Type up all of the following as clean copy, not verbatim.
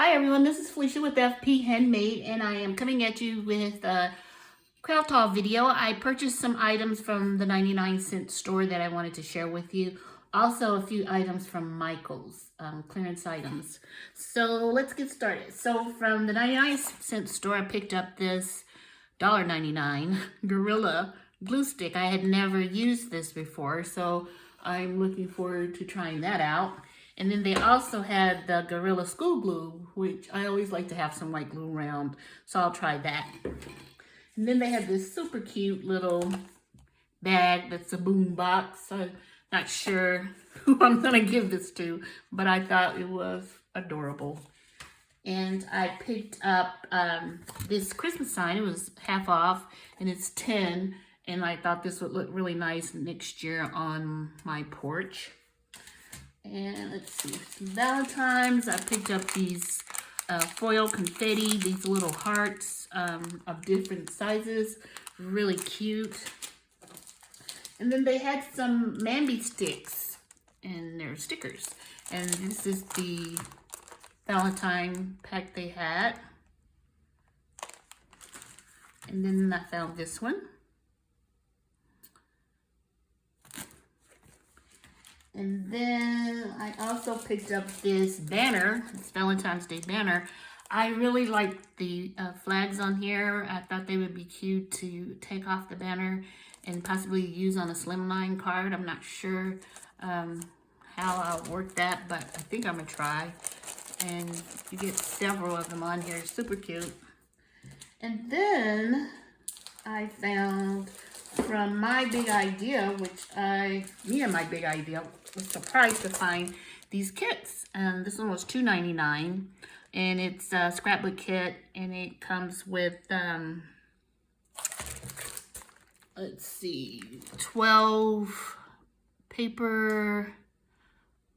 Hi everyone, this is Felicia with FP Handmade, and I am coming at you with a craft haul video. I purchased some items from the 99-cent store that I wanted to share with you. Also a few items from Michael's, clearance items. So let's get started. So from the 99-cent store, I picked up this $1.99 Gorilla glue stick. I had never used this before, so I'm looking forward to trying that out. And then they also had the Gorilla School Glue, which I always like to have some white glue around, so I'll try that. And then they had this super cute little bag that's a boom box. I'm not sure who I'm gonna give this to, but I thought it was adorable. And I picked up this Christmas sign. It was half off, and it's 10, and I thought this would look really nice next year on my porch. And let's see, some Valentines. I picked up these foil confetti, these little hearts of different sizes, really cute. And then they had some Mamby sticks, and they're stickers. And this is the Valentine pack they had. And then I found this one. And then I also picked up this banner, this Valentine's Day banner. I really like the flags on here. I thought they would be cute to take off the banner and possibly use on a slimline card. I'm not sure how I'll work that, but I think I'm gonna try. And you get several of them on here, super cute. And then I found from My Big Idea, which me and My Big Idea was surprised to find these kits. This one was $2.99, and it's a Scrapbook Kit, and it comes with, let's see, 12 paper,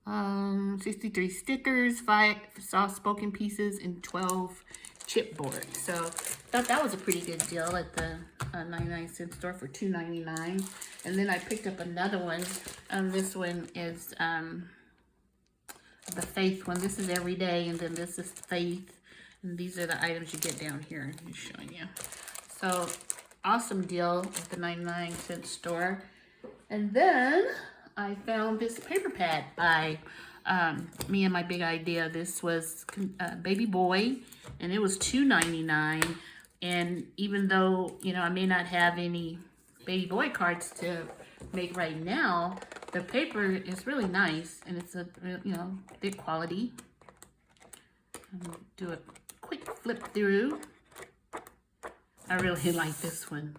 63 stickers, 5 soft-spoken pieces, and 12 chipboard. So I thought that was a pretty good deal at the 99-cent store for $2.99. And then I picked up another one. This one is the Faith one. This is every day, and then this is Faith. And these are the items you get down here. I'm showing you. So awesome deal at the 99-cent store. And then I found this paper pad by Me and My Big Idea. This was Baby Boy, and it was $2.99. And even though, you know, I may not have any Baby Boy cards to make right now, the paper is really nice, and it's a, you know, good quality. Do a quick flip through. I really like this one.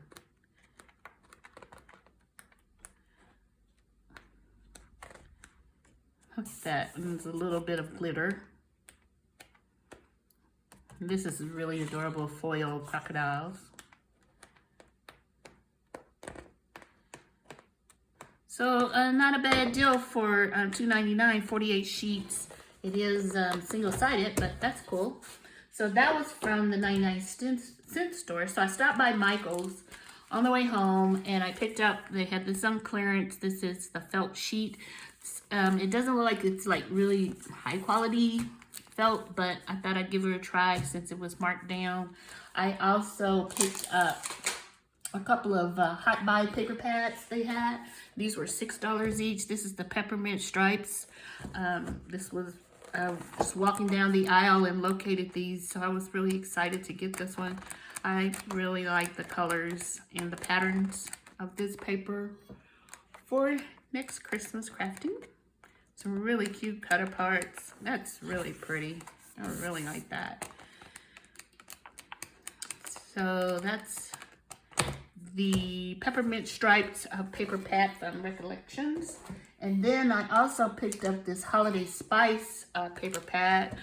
Look at that. There's a little bit of glitter. This is really adorable foil crocodiles. So not a bad deal for $2.99, 48 sheets. It is single-sided, but that's cool. So that was from the 99-cent store. So I stopped by Michael's on the way home, and I picked up, they had this on clearance. This is the felt sheet. It doesn't look like it's like really high quality felt, but I thought I'd give it a try since it was marked down. I also picked up a couple of hot buy paper pads they had. These were $6 each. This is the peppermint stripes. This was just walking down the aisle and located these, so I was really excited to get this one. I really like the colors and the patterns of this paper for next Christmas crafting. Some really cute cutter parts. That's really pretty. I really like that. So that's the peppermint striped paper pad from Recollections. And then I also picked up this Holiday Spice paper pad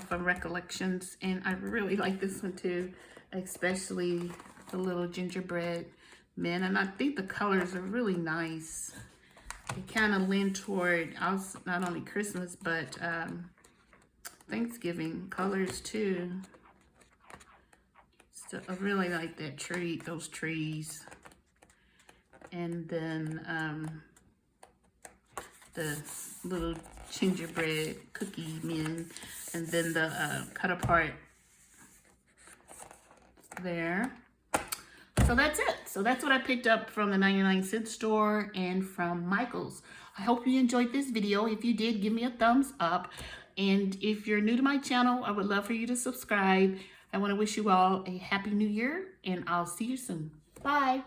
from Recollections. And I really like this one too, especially the little gingerbread men. And I think the colors are really nice. They kind of lean toward also not only Christmas, but Thanksgiving colors too. So I really like that tree, those trees. And then the little gingerbread cookie men, and then the cut apart there. So that's it. So that's what I picked up from the 99-cent store and from Michael's. I hope you enjoyed this video. If you did, give me a thumbs up. And if you're new to my channel, I would love for you to subscribe. I want to wish you all a happy new year, and I'll see you soon. Bye.